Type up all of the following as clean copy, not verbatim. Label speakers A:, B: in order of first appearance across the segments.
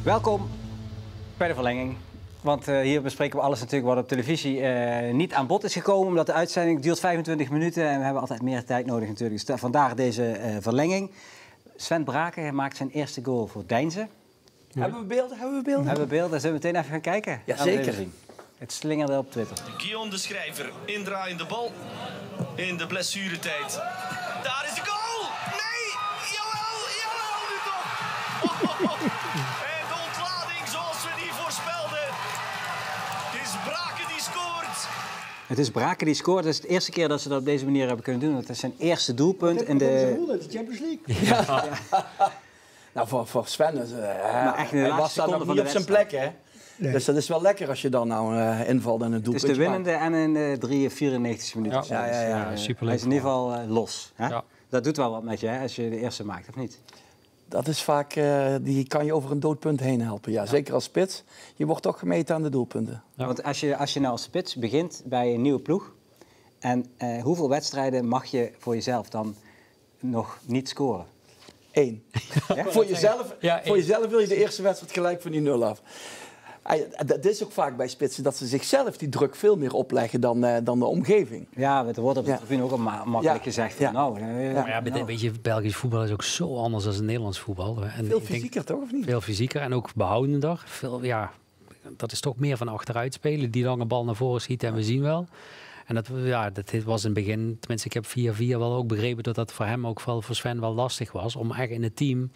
A: Welkom bij de verlenging. Want hier bespreken we alles natuurlijk wat op televisie niet aan bod is gekomen. Omdat de uitzending duurt 25 minuten en we hebben altijd meer tijd nodig natuurlijk. Dus vandaar deze verlenging. Sven Braken maakt zijn eerste goal voor Deinze.
B: Ja. Hebben we beelden? Hebben we
A: beelden. Zullen we meteen even gaan kijken?
B: Ja, zeker.
A: Het slingerde op Twitter.
C: Guillaume de Schrijver, indraaiende bal in de blessuretijd. Daar is de goal! Nee! Jawel, nu toch! En de ontlading zoals we die voorspelden. Het is Braken die scoort.
A: Het is Braken die scoort. Het is de eerste keer dat ze dat op deze manier hebben kunnen doen. Dat is zijn eerste doelpunt in de
D: Champions League.
B: Ja. Nou, voor Sven, hij was daar nog niet op zijn plek, hè? Nee. Dus dat is wel lekker als je dan invalt en een doelpunt maakt.
A: Het is de winnende en in de 94 minuten.
E: Ja, superleuk.
A: Hij is in ieder geval los. Hè?
E: Ja.
A: Dat doet wel wat met je, hè, als je de eerste maakt, of niet?
B: Dat is vaak, die kan je over een doodpunt heen helpen. Ja. Zeker als spits. Je wordt toch gemeten aan de doelpunten.
A: Ja. Want als je nou als spits begint bij een nieuwe ploeg... en hoeveel wedstrijden mag je voor jezelf dan nog niet scoren?
B: 1. Ja? Voor jezelf wil je de eerste wedstrijd gelijk van die 0 af. Dat is ook vaak bij spitsen dat ze zichzelf die druk veel meer opleggen dan de omgeving.
A: Ja, er wordt op de tribune ook al makkelijk gezegd.
E: Ja. Weet je, Belgisch voetbal is ook zo anders dan het Nederlands voetbal. En
B: veel fysieker toch, of niet?
E: Veel fysieker en ook behoudender. Dat is toch meer van achteruit spelen. Die lange bal naar voren schieten en we zien wel. En dat was in het begin, tenminste ik heb 4-4 wel ook begrepen dat dat voor hem ook voor Sven wel lastig was. Om echt in het team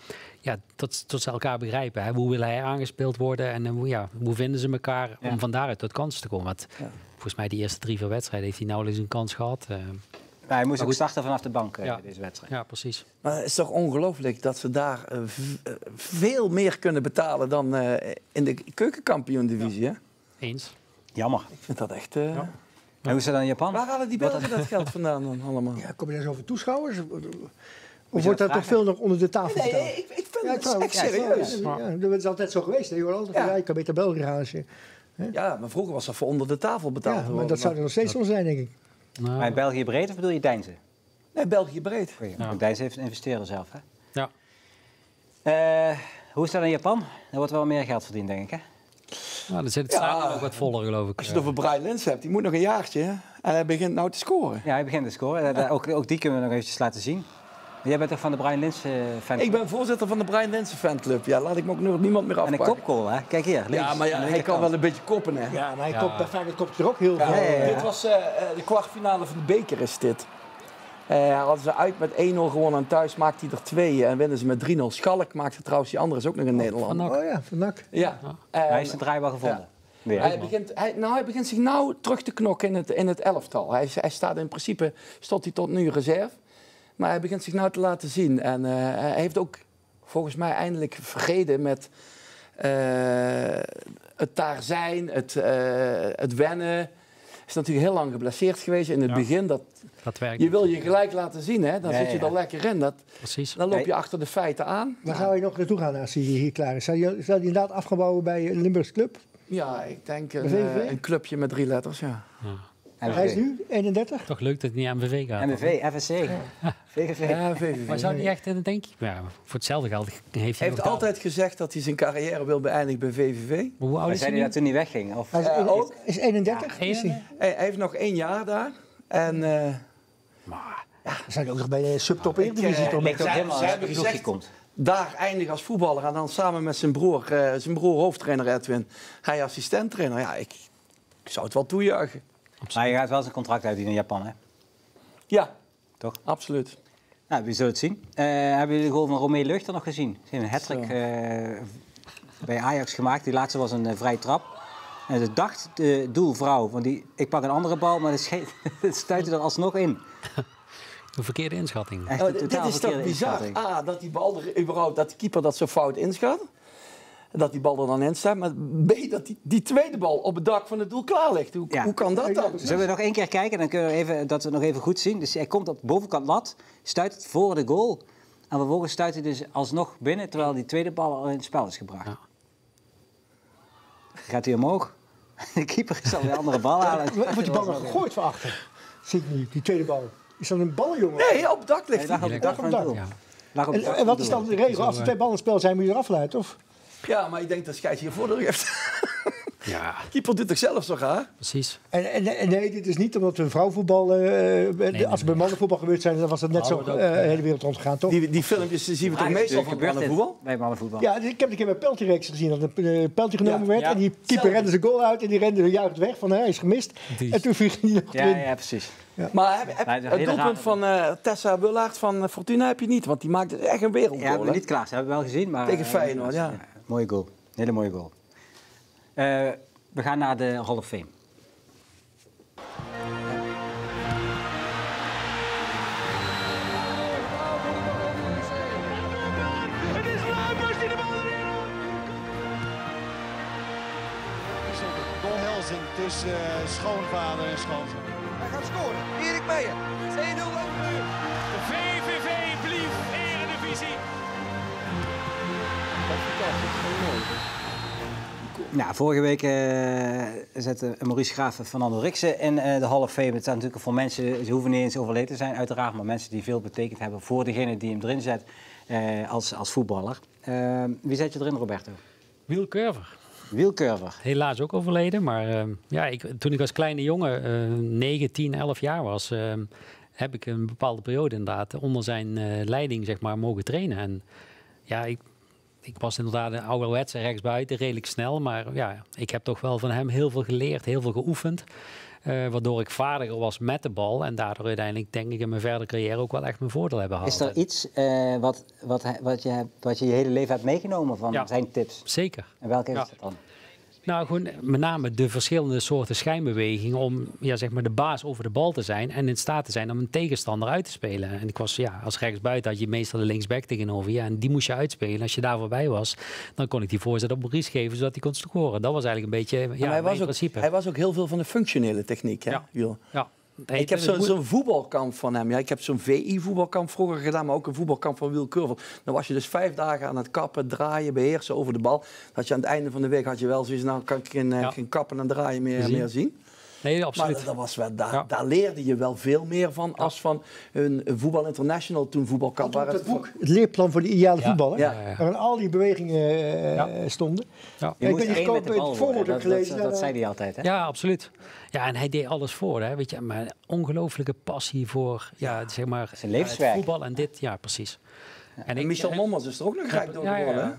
E: tot ze elkaar begrijpen. Hè. Hoe wil hij aangespeeld worden en hoe vinden ze elkaar om van daaruit tot kansen te komen. Want volgens mij die eerste 3-4 wedstrijden heeft hij nauwelijks een kans gehad.
A: Hij moest ook starten vanaf de bank deze wedstrijd.
E: Ja, precies.
B: Maar het is toch ongelooflijk dat ze daar veel meer kunnen betalen dan in de keukenkampioen-divisie. Hè?
E: Eens.
A: Jammer.
B: Ik vind dat echt...
A: En hoe is het dan in Japan?
B: Waar halen die Belgen dat geld vandaan dan allemaal?
D: Ja, kom je daar zo over toeschouwers? Of wordt dat toch veel nog onder de tafel gedaan?
B: Nee, ik vind het echt serieus.
D: Ja, dat is altijd zo geweest. Je hoort altijd van, ik kan beter België gaan als je...
B: Ja, maar vroeger was dat voor onder de tafel betaald.
D: Ja, maar dat zou er nog steeds zo zijn, denk ik.
A: Nou. Maar in België breed of bedoel je Deinze?
B: Nee, België breed.
A: Ja. Deinze heeft een investeerder zelf, hè?
E: Ja.
A: Hoe is dat in Japan? Er wordt wel meer geld verdiend, denk ik, hè?
E: Nou, dan zit het stadion ook wat voller, geloof ik.
B: Als je het over Brian Lins hebt, die moet nog een jaartje. Hè? En hij begint nou te scoren.
A: Ja, hij begint te scoren. Ook die kunnen we nog eventjes laten zien. Jij bent toch van de Brian Lins fanclub?
B: Ik ben voorzitter van de Brian Lins fanclub. Ja, laat ik me ook nog niemand meer afpakken.
A: En een kopgoal, hè? Kijk hier, links.
B: Ja, maar hij kan wel een beetje koppen, hè?
D: Ja, maar hij kopt er ook heel veel.
B: Ja. Dit was de kwartfinale van de beker, is dit. Hadden ze uit met 1-0 gewonnen en thuis maakt hij er 2 en winnen ze met 3-0. Schalk maakte trouwens, die andere is ook nog in Nederland.
D: Van NAC.
B: Ja.
A: Hij is zijn draai wel gevonden.
B: Ja. Hij begint zich nou terug te knokken in het elftal. Hij staat in principe, stond hij tot nu reserve. Maar hij begint zich nou te laten zien. En hij heeft ook volgens mij eindelijk vrede met het daar zijn, het wennen. Hij is natuurlijk heel lang geblesseerd geweest in het begin. Dat werkt. Je wil je gelijk laten zien, hè? Dan zit je er lekker in. Precies. Dan loop je achter de feiten aan.
D: Waar gaan we nog naartoe gaan als hij hier klaar is? Zal hij inderdaad afgebouwen bij een Limburgs club?
B: Ja, ik denk een clubje met 3 letters, ja.
D: Hij is nu 31?
E: Toch leuk dat het niet aan MVV gaat.
A: MVV, FSC, VVV.
B: Ja, VVV.
E: Maar zou hij echt denk ik? Ja, voor hetzelfde geld heeft hij
B: heeft altijd gezegd dat hij zijn carrière wil beëindigen bij VVV.
E: Maar hoe oud is hij
A: dat toen hij wegging? Of?
D: Hij is 31?
E: Ja,
B: hij heeft nog 1 jaar daar. En...
D: maar we zijn ook nog bij de subtop Eredivisie.
B: Zij hebben gezegd, daar eindigen als voetballer en dan samen met zijn broer hoofdtrainer Edwin, hij assistenttrainer. Ja, ik zou het wel toejuichen.
A: Maar je gaat wel zijn contract uitdienen in Japan, hè?
B: Ja,
A: toch?
B: Absoluut.
A: Nou, we zullen het zien. Hebben jullie de goal van Romee Luchter nog gezien? Ze heeft een hat-trick bij Ajax gemaakt. Die laatste was een vrije trap. En de dacht de doelvrouw van ik pak een andere bal, maar het stuitte er alsnog in.
E: Een verkeerde inschatting.
B: Dit is toch bizar? A, dat die bal er überhaupt, dat de keeper dat zo fout inschat. Dat die bal er dan in staat. Maar B, dat die tweede bal op het dak van het doel klaar ligt. Hoe kan dat dan?
A: Zullen we nog 1 keer kijken? Dan kunnen we dat we het nog even goed zien. Dus hij komt op de bovenkant lat, stuit het voor de goal. En vervolgens stuit hij dus alsnog binnen, terwijl die tweede bal al in het spel is gebracht. Ja. Gaat hij omhoog? De keeper zal weer een andere bal halen.
D: Wordt die bal nog gegooid van achter? Zie ik nu, die tweede bal. Is dat een ballenjongen?
B: Nee, op het dak ligt hij.
D: En wat is dan de regel? Als er 2 ballen in het spel zijn, moet je eraf luiden, of?
B: Ja, maar ik denk dat Schijs hier voordeel heeft.
E: Ja,
B: Keeper doet toch zelf zo graag?
E: precies.
D: En nee, dit is niet omdat we vrouwenvoetbal... als het bij mannenvoetbal gebeurd zijn, dan was het net zo de hele wereld rondgegaan, toch?
B: Die filmpjes zien we toch meestal van mannenvoetbal?
A: Bij mannenvoetbal.
D: Ja, ik heb een keer bij Peltiereeks gezien dat een pijltje genomen werd.
A: Ja.
D: En die keeper rende zijn goal uit en die rende juicht weg van hij is gemist. En toen viel hij nog erin.
A: Ja, precies.
B: Maar
A: Nee,
B: het doelpunt van Tessa Willaert van Fortuna heb je niet, want die maakt echt een wereldgoal.
A: Ja,
B: hè?
A: niet klaar. Ze hebben we wel gezien. Maar,
B: Tegen Feyenoord, ja.
A: Mooie goal. Hele mooie goal. We gaan naar de Hall of Fame.
F: De omhelzing tussen schoonvader en schoonzoon.
G: Hij gaat scoren. Erik Meijer. 2-0 over nu.
H: De VVV blieft Eredivisie.
A: Nou, vorige week zette Maurice Graaf Fernando Riksen in de Hall of Fame. Het staat natuurlijk voor mensen, ze hoeven niet eens overleden te zijn uiteraard, maar mensen die veel betekend hebben voor degene die hem erin zet als voetballer. Wie zet je erin, Roberto?
E: Wiel Curver.
A: Wiel Curver.
E: Helaas ook overleden, maar toen ik als kleine jongen 9, 10, 11 jaar was, heb ik een bepaalde periode inderdaad onder zijn leiding zeg maar mogen trainen. En ja, ik was inderdaad een ouderwetse rechtsbuiten, redelijk snel, maar ja, ik heb toch wel van hem heel veel geleerd, heel veel geoefend. Waardoor ik vaardiger was met de bal en daardoor uiteindelijk denk ik in mijn verdere carrière ook wel echt mijn voordeel hebben gehad.
A: Is er iets wat je je hele leven hebt meegenomen van zijn tips?
E: Zeker.
A: En welke is dat dan?
E: Nou, gewoon met name de verschillende soorten schijnbewegingen om zeg maar de baas over de bal te zijn en in staat te zijn om een tegenstander uit te spelen. En ik was als rechtsbuiten had je meestal de linksback tegenover je en die moest je uitspelen. Als je daar voorbij was, dan kon ik die voorzet op Maurice geven zodat hij kon scoren. Dat was eigenlijk een beetje mijn principe.
B: Hij was ook heel veel van de functionele techniek, hè?
E: Ja.
B: Ik heb zo'n voetbalkamp van hem. Ja, ik heb zo'n VI-voetbalkamp vroeger gedaan, maar ook een voetbalkamp van Wiel Curver. Dan was je dus 5 dagen aan het kappen, draaien, beheersen over de bal. Dat je aan het einde van de week had je wel zoiets, nou kan ik geen kappen en draaien meer zien.
E: Nee, absoluut.
B: Maar dat was wel, daar leerde je wel veel meer van als van een Voetbal International toen voetbalkamp.
D: Het boek, het leerplan voor de ideale voetballer,
B: Ja.
D: waarin al die bewegingen stonden.
E: Ja.
A: Je moest één met de bal
D: het voorwoord
A: worden.
D: heb gelezen.
A: Dat zei hij altijd, hè?
E: Ja, absoluut. Ja, en hij deed alles voor, hè, weet je, maar een ongelooflijke passie voor, zeg maar,
A: zijn levenswerk.
E: het voetbal en dit, ja, precies.
B: En Michel Mommers is er ook nog rijk door geworden, hè?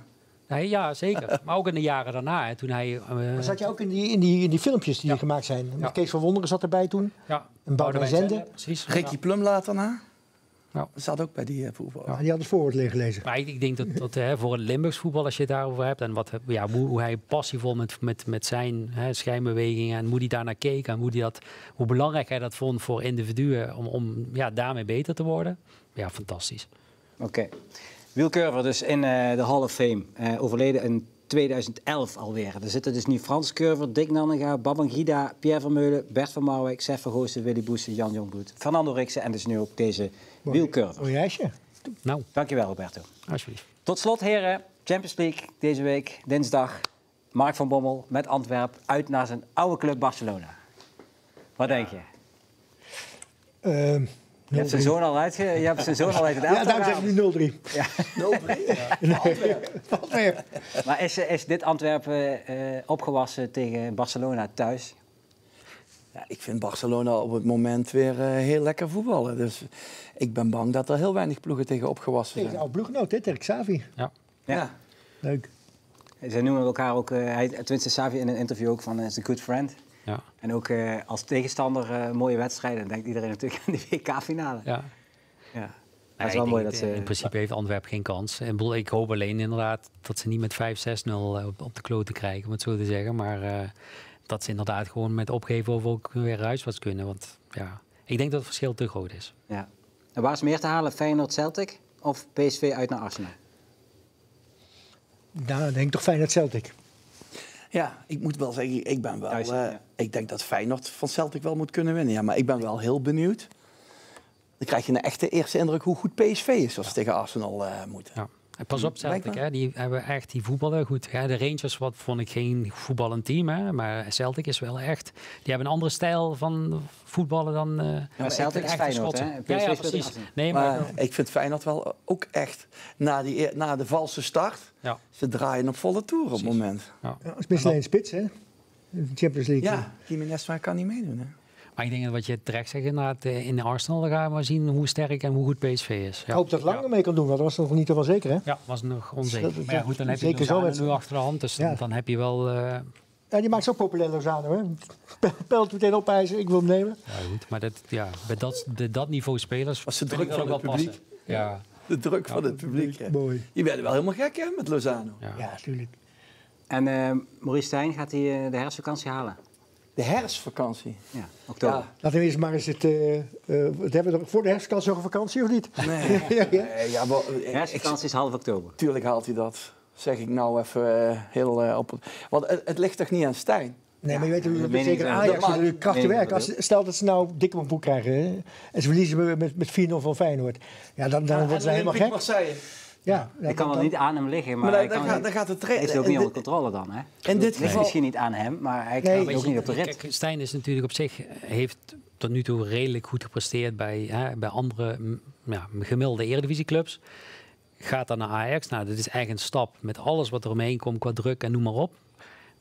E: Nee, ja, zeker. Maar ook in de jaren daarna, hè, toen hij...
D: Maar zat je ook in die filmpjes die gemaakt zijn?
E: Ja.
D: Kees van Wonderen zat erbij toen.
E: Ja,
D: En Boudewijn Zende.
E: precies.
B: Ricky Plum later na.
E: Ja.
B: Dat zat ook bij die voetbal.
D: Ja, die had het voorwoord gelezen.
E: Maar ik denk dat voor een Limburgs voetbal, als je het daarover hebt... en hoe hij passievol met zijn schijnbewegingen... en hoe hij daarnaar keek en hoe belangrijk hij dat vond voor individuen... om daarmee beter te worden. Ja, fantastisch.
A: Oké. Wiel Curver dus in de Hall of Fame. Overleden in 2011 alweer. Er zitten dus nu Frans Curver, Dick Nanninga, Babangida, Pierre Vermeulen, Bert van Marwijk, Sef Vergoosen, Willy Boessen, Jan Jongbloed, Fernando Riksen en dus nu ook deze Wiel Curver.
D: Mooi reisje.
E: Nou,
A: Dankjewel, Roberto.
E: alsjeblieft.
A: Tot slot, heren, Champions League deze week, dinsdag. Mark van Bommel met Antwerp uit naar zijn oude club Barcelona. Wat denk je? Je hebt zijn zoon al uit het elftal.
D: Ja, daarom zeg ik nu 0-3.
A: Ja.
B: 0-3.
A: Maar is dit Antwerpen opgewassen tegen Barcelona thuis?
B: Ja, ik vind Barcelona op het moment weer heel lekker voetballen. Dus ik ben bang dat er heel weinig ploegen tegen opgewassen
D: Tegen
B: zijn.
D: een oud ploeggenoot, hè, tegen Xavi.
B: Ja.
D: Leuk.
A: Ze noemen elkaar ook, tenminste Xavi in een interview ook van is a good friend.
E: Ja.
A: En ook als tegenstander mooie wedstrijden. Dan denkt iedereen natuurlijk aan de WK-finale.
E: Ja.
A: Ja. Het is wel mooi dat ze...
E: In principe heeft Antwerpen geen kans. Ik hoop alleen inderdaad dat ze niet met 5-6-0 op de kloten krijgen, om het zo te zeggen. Maar dat ze inderdaad gewoon met opgeven over ook weer huiswaarts kunnen. Want ja, ik denk dat het verschil te groot is.
A: Ja. En waar is meer te halen? Feyenoord-Celtic of PSV uit naar Arsenal?
D: Nou, dan denk ik toch Feyenoord Celtic.
B: Ja, ik moet wel zeggen, ik ben wel...
A: Thuis, ja.
B: Ik denk dat Feyenoord van Celtic wel moet kunnen winnen. Ja, maar ik ben wel heel benieuwd. Dan krijg je een echte eerste indruk hoe goed PSV is als ze tegen Arsenal moeten.
E: Ja. Pas op, Celtic, hè, die hebben echt die voetballen goed. Ja, de Rangers vond ik geen voetballend team, hè, maar Celtic is wel echt... Die hebben een andere stijl van voetballen dan...
A: maar Celtic is Feyenoord, hè?
E: Ja, precies. Nee,
B: maar ik vind Feyenoord wel ook echt, na de valse start, ze draaien op volle toer op het moment.
D: Ja, het is misschien alleen spits, hè? De Champions League.
B: Ja, Jiménez kan niet meedoen, hè?
E: Maar ik denk dat wat je terecht zegt, inderdaad, in de Arsenal gaan we maar zien hoe sterk en hoe goed PSV is. Ja.
D: Ik hoop dat Lange mee kan doen, want dat was nog niet helemaal zeker, hè?
E: Ja, was nog onzeker. Maar ja, goed, dan heb je
D: zeker zo
E: nu achter de hand, dus dan heb je wel...
D: Ja, die maakt zo populair, Lozano, hè? Pelt meteen opeisen, ik wil hem nemen.
E: Ja, goed, maar bij dat niveau spelers...
B: Was de druk van het publiek.
E: Ja.
B: De druk van het publiek, hè?
D: Mooi.
B: Je bent wel helemaal gek, hè, met Lozano.
D: Ja, natuurlijk.
A: En Maurice Stijn, gaat hij de herfstvakantie halen?
B: De herfstvakantie?
A: Ja, oktober. Ja.
D: Laten we eerst maar eens hebben we voor de herfstvakantie nog een vakantie of niet?
B: Nee.
A: Herfstvakantie is half oktober.
B: Tuurlijk haalt hij dat. Zeg ik nou even heel op... Want het ligt toch niet aan Stijn?
D: Nee, maar je weet hoe het zeker Ajax een krachtig werk. Stel dat ze nou dik op een boek krijgen, hè, en ze verliezen met 4-0 van Feyenoord. Ja, dan wordt ze helemaal gek.
B: Marseille.
A: Ja, ik kan wel niet aan hem liggen, maar
B: dan gaat het
A: heeft ook niet onder controle dan. Hè?
B: En dit
A: ligt misschien niet aan hem, maar hij krijgt ook niet op de rit.
E: Kijk, Stijn is natuurlijk op zich, heeft tot nu toe redelijk goed gepresteerd bij andere gemiddelde eredivisieclubs. Gaat dan naar Ajax. Nou, dat is eigenlijk een stap met alles wat er omheen komt qua druk en noem maar op.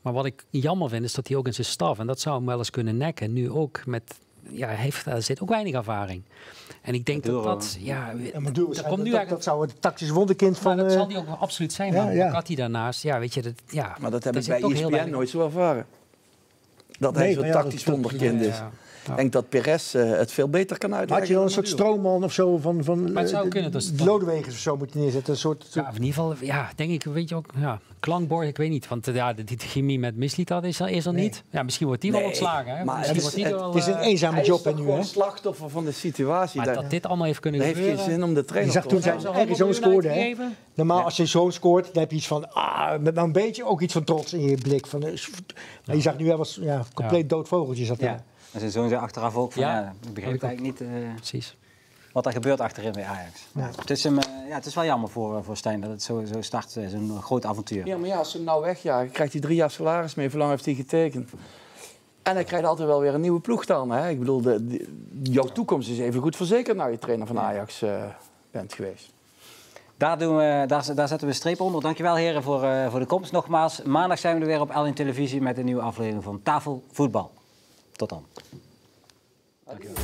E: Maar wat ik jammer vind, is dat hij ook in zijn staf, en dat zou hem wel eens kunnen nekken, nu ook met... Ja, er zit ook weinig ervaring. En ik denk dat
D: dat zou het tactisch wonderkind van...
E: Dat zal die ook wel absoluut zijn, maar had hij daarnaast... Ja, weet je,
B: maar dat heb ik bij ESPN nooit zo ervaren. Dat hij zo'n tactisch wonderkind is. Ik denk dat Perez het veel beter kan uitleggen.
D: Had je dan een soort stroomman of zo van
E: maar het zou kunnen, dus
D: Lodewegers of zo moeten neerzetten? Een soort...
E: Ja, in ieder geval, denk ik, weet je ook, klankbord, ik weet niet. Want die chemie met Mislitat is er niet. Ja, misschien wordt die wel ontslagen. Hè?
B: Maar
D: het is een eenzame job nu. Hij
B: is slachtoffer van de situatie.
E: Maar dat dit allemaal heeft kunnen gebeuren...
B: heeft geen zin om de trainer
D: te zag toen zijn eigen zoon scoorde. Hè? Normaal als je zoon scoort, dan heb je iets van... met een beetje ook iets van trots in je blik. Maar je zag nu, hij was compleet dood vogeltje. Zat er.
A: En zijn zoon zei achteraf ook van, ik begreep eigenlijk niet
E: precies
A: wat er gebeurt achterin bij Ajax. Ja. Het is wel jammer voor Stijn dat het zo start, zo'n groot avontuur.
B: Ja, maar ja, als ze hem nou wegjagen, krijgt hij 3 jaar salaris mee. Hoe lang heeft hij getekend? En hij krijgt altijd wel weer een nieuwe ploeg dan. Hè? Ik bedoel, jouw toekomst is even goed verzekerd nou je trainer van Ajax bent geweest.
A: Daar zetten we een streep onder. Dankjewel heren voor de komst nogmaals. Maandag zijn we er weer op LN Televisie met een nieuwe aflevering van Tafel Voetbal. Tot dan. Dankjewel.